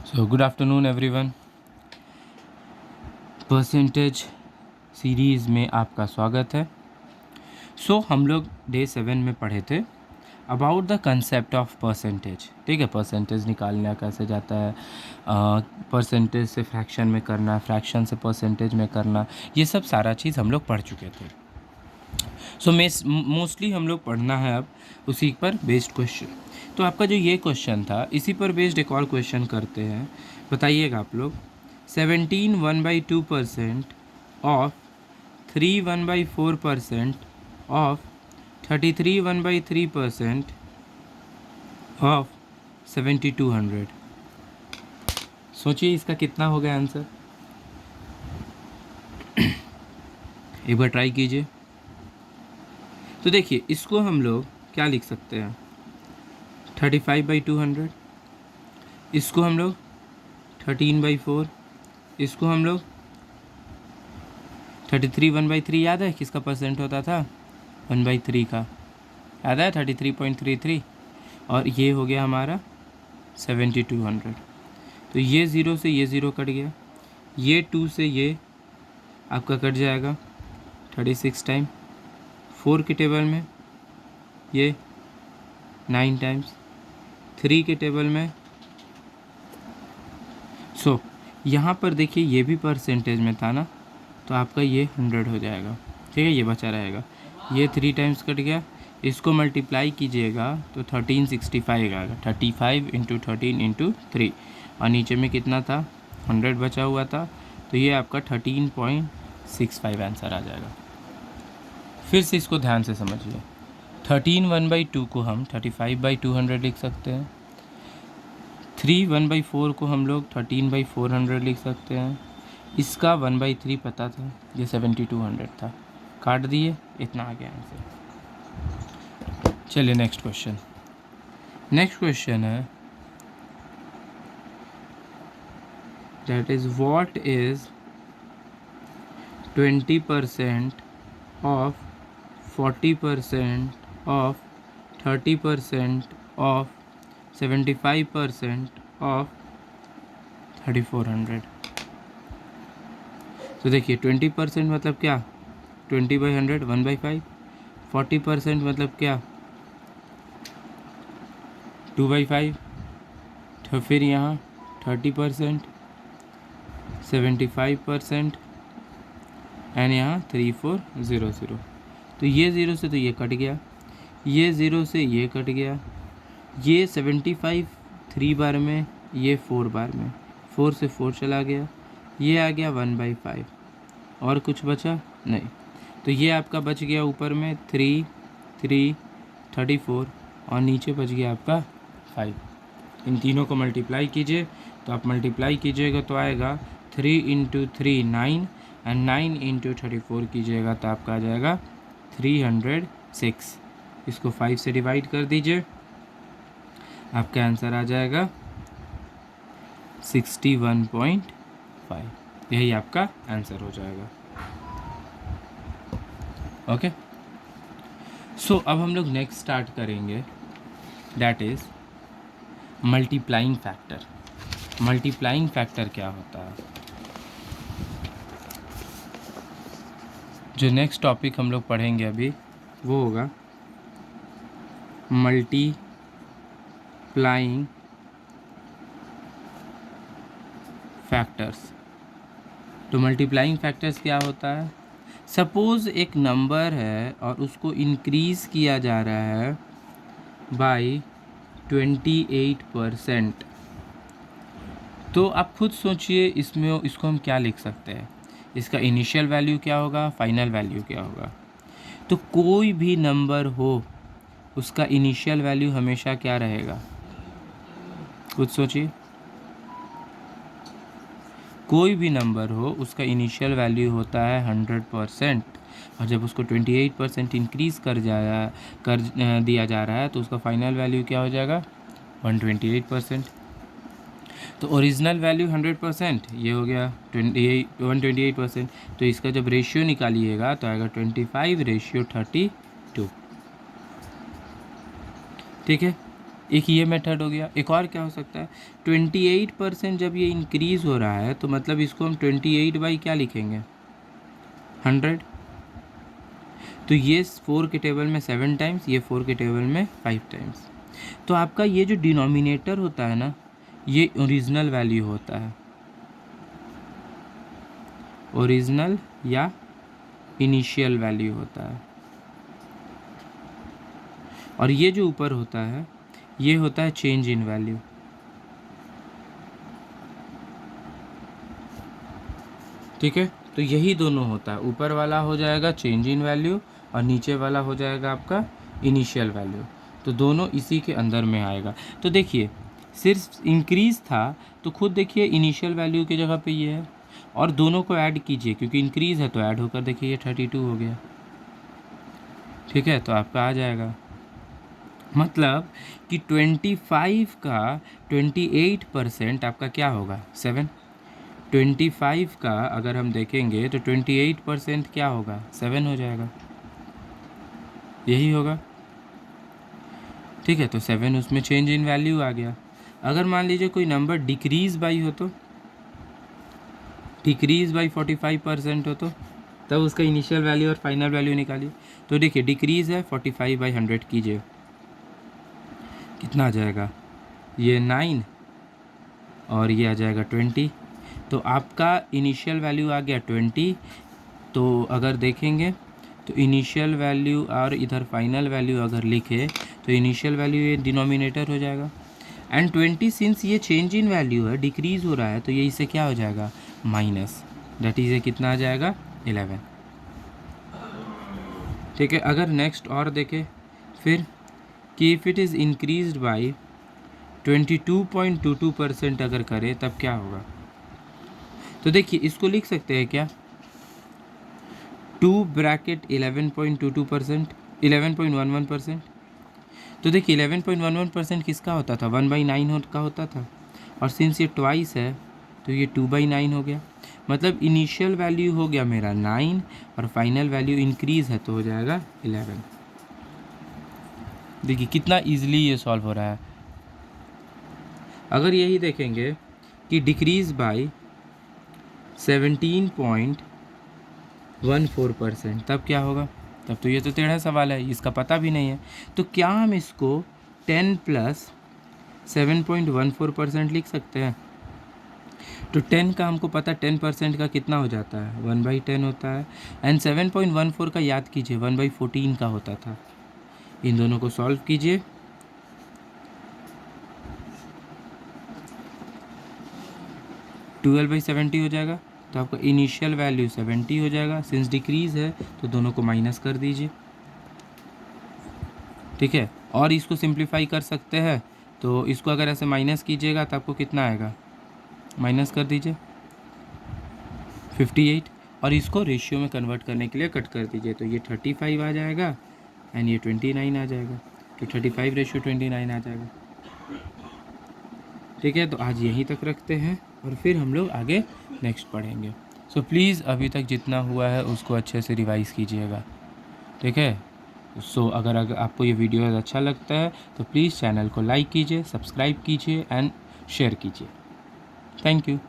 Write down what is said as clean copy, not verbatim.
So good afternoon everyone. Percentage series में आपका स्वागत है। हम लोग डे 7 में पढ़े थे about the concept of percentage. ठीक है, परसेंटेज निकालना कैसे जाता है, परसेंटेज से फ्रैक्शन में करना, फ्रैक्शन से परसेंटेज में करना, ये सब सारा चीज़ हम लोग पढ़ चुके थे। मोस्टली हम लोग पढ़ना है अब उसी पर बेस्ड क्वेश्चन। तो आपका जो ये क्वेश्चन था इसी पर बेस्ड एक और क्वेश्चन करते हैं। बताइएगा आप लोग, 17 1/2% ऑफ 3 1/4% ऑफ 33 1/3% ऑफ 7200। सोचिए इसका कितना हो गया आंसर। एक बार ट्राई कीजिए। तो देखिए इसको हम लोग क्या लिख सकते हैं, 35/200, इसको हम लोग 13/4, इसको हम लोग 33 1/3, याद है किसका परसेंट होता था, 1/3 का, याद है 33.33, और ये हो गया हमारा 7200। तो ये ज़ीरो से ये ज़ीरो कट गया, ये 2 से ये आपका कट जाएगा 36 टाइम, 4 के टेबल में ये 9 टाइम्स, 3 के टेबल में। यहाँ पर देखिए ये भी परसेंटेज में था ना, तो आपका ये 100 हो जाएगा। ठीक है, ये बचा रहेगा, ये 3 टाइम्स कट गया, इसको मल्टीप्लाई कीजिएगा तो 1365 आएगा, 35 इंटू 13 इंटू 3, और नीचे में कितना था, 100 बचा हुआ था, तो ये आपका 13.65 आंसर आ जाएगा। फिर से इसको ध्यान से समझिए, 13 1/2 को हम 35/200 लिख सकते हैं, 3 1/4 को हम लोग 13/400 लिख सकते हैं, इसका 1/3 पता था, ये 7200 था, काट दिए, इतना आ गया आंसर। चलिए नेक्स्ट क्वेश्चन। नेक्स्ट क्वेश्चन है, that is what is 20% of 40% of 30% of 75% of 3400। तो देखिए 20% मतलब क्या, 20/100 1/5, 40% मतलब क्या 2/5, तो फिर यहाँ 30%, 75% एंड यहाँ 3400। तो ये ज़ीरो से तो ये कट गया, ये ज़ीरो से ये कट गया, ये 75 3 बार में, ये 4 बार में, 4 से 4 चला गया, ये आ गया 1/5, और कुछ बचा नहीं। तो ये आपका बच गया ऊपर में 3 3 34, और नीचे बच गया आपका 5। इन तीनों को मल्टीप्लाई कीजिए, तो आप मल्टीप्लाई कीजिएगा तो आएगा 3 इंटू 3 9, एंड 9 इंटू 34 कीजिएगा तो आपका आ जाएगा 306। इसको 5 से डिवाइड कर दीजिए, आपका आंसर आ जाएगा 61.5। यही आपका आंसर हो जाएगा। ओके, अब हम लोग नेक्स्ट स्टार्ट करेंगे, that is multiplying factor. Multiplying factor क्या होता है, जो नेक्स्ट टॉपिक हम लोग पढ़ेंगे अभी वो होगा मल्टीप्लाइंग फैक्टर्स। तो मल्टीप्लाइंग फैक्टर्स क्या होता है, सपोज़ एक नंबर है और उसको इंक्रीज़ किया जा रहा है बाई 28%, तो आप खुद सोचिए इसमें इसको हम क्या लिख सकते हैं, इसका इनिशियल वैल्यू क्या होगा, फाइनल वैल्यू क्या होगा। तो कोई भी नंबर हो उसका इनिशियल वैल्यू हमेशा क्या रहेगा, खुद सोचिए। कोई भी नंबर हो उसका इनिशियल वैल्यू होता है 100%, और जब उसको 28% इंक्रीज़ कर दिया जा रहा है तो उसका फाइनल वैल्यू क्या हो जाएगा, 128%। तो ओरिजिनल वैल्यू 100%, ये हो गया 128%। तो इसका जब रेशियो निकालिएगा तो आएगा 25/32। ठीक है, एक ये मेथड हो गया। एक और क्या हो सकता है, 28% जब ये इंक्रीज़ हो रहा है तो मतलब इसको हम 28 बाई क्या लिखेंगे, 100। तो ये 4 के टेबल में 7 टाइम्स, ये 4 के टेबल में 5 टाइम्स। तो आपका ये जो डिनोमिनेटर होता है ना, ये ओरिजिनल वैल्यू होता है, ओरिजिनल या इनिशियल वैल्यू होता है। और ये जो ऊपर होता है ये होता है चेंज इन वैल्यू। ठीक है, तो यही दोनों होता है, ऊपर वाला हो जाएगा चेंज इन वैल्यू और नीचे वाला हो जाएगा आपका इनिशियल वैल्यू। तो दोनों इसी के अंदर में आएगा। तो देखिए सिर्फ इंक्रीज़ था तो खुद देखिए इनिशियल वैल्यू की जगह पे ये है, और दोनों को ऐड कीजिए क्योंकि इंक्रीज़ है तो ऐड होकर देखिए ये 32 हो गया। ठीक है, तो आपका आ जाएगा, मतलब कि 25 का 28% आपका क्या होगा, 7। 25 का अगर हम देखेंगे तो 28% क्या होगा, 7 हो जाएगा, यही होगा। ठीक है, तो 7 उसमें चेंज इन वैल्यू आ गया। अगर मान लीजिए कोई नंबर डिक्रीज़ बाई हो, तो डिक्रीज़ बाई 45% हो, तो तब उसका इनिशियल वैल्यू और फाइनल वैल्यू निकालिए। तो देखिए डिक्रीज़ है 45/100 कीजिए, कितना आ जाएगा, ये 9 और ये आ जाएगा 20। तो आपका इनिशियल वैल्यू आ गया 20। तो अगर देखेंगे तो इनिशियल वैल्यू और इधर फाइनल वैल्यू अगर लिखे तो इनिशियल वैल्यू ये डिनोमिनेटर हो जाएगा, एंड 20 सिंस ये चेंज इन वैल्यू है, डिक्रीज़ हो रहा है, तो ये इससे क्या हो जाएगा, माइनस, दैट इज़ ये कितना आ जाएगा, 11। ठीक है, अगर नेक्स्ट और देखें फिर कि if it is increased by 22.22% अगर करें तब क्या होगा। तो देखिए इसको लिख सकते हैं क्या, 2 ब्रैकेट 11.22%, 11.11%। तो देखिए 11.11% किसका होता था, 1/9 का होता था, और सिंस ये ट्वाइस है तो ये 2/9 हो गया। मतलब इनिशियल वैल्यू हो गया मेरा 9 और फाइनल वैल्यू इंक्रीज़ है तो हो जाएगा 11। देखिए कितना ईजिली ये सॉल्व हो रहा है। अगर यही देखेंगे कि डिक्रीज़ बाय 17.14%, तब क्या होगा, तब तो ये तो टेढ़ा सवाल है, इसका पता भी नहीं है। तो क्या हम इसको 10 + 7.14% लिख सकते हैं। तो 10 का हमको पता 10% का कितना हो जाता है, 1/10 होता है, एंड 7.14 का याद कीजिए 1/14 का होता था। इन दोनों को सॉल्व कीजिए, ट्वेल्व बाई 70 हो जाएगा। तो आपका इनिशियल वैल्यू 70 हो जाएगा, सिंस डिक्रीज़ है तो दोनों को माइनस कर दीजिए। ठीक है, और इसको सिंप्लीफाई कर सकते हैं, तो इसको अगर ऐसे माइनस कीजिएगा तो आपको कितना आएगा, माइनस कर दीजिए 58, और इसको रेशियो में कन्वर्ट करने के लिए कट कर दीजिए, तो ये 35 आ जाएगा एंड ये 29 आ जाएगा। तो 35:29 आ जाएगा। ठीक है, तो आज यहीं तक रखते हैं और फिर हम लोग आगे नेक्स्ट पढ़ेंगे। सो प्लीज़ अभी तक जितना हुआ है उसको अच्छे से रिवाइज़ कीजिएगा। ठीक है, सो अगर आपको ये वीडियो अच्छा लगता है तो प्लीज़ चैनल को लाइक कीजिए, सब्सक्राइब कीजिए एंड शेयर कीजिए। Thank you.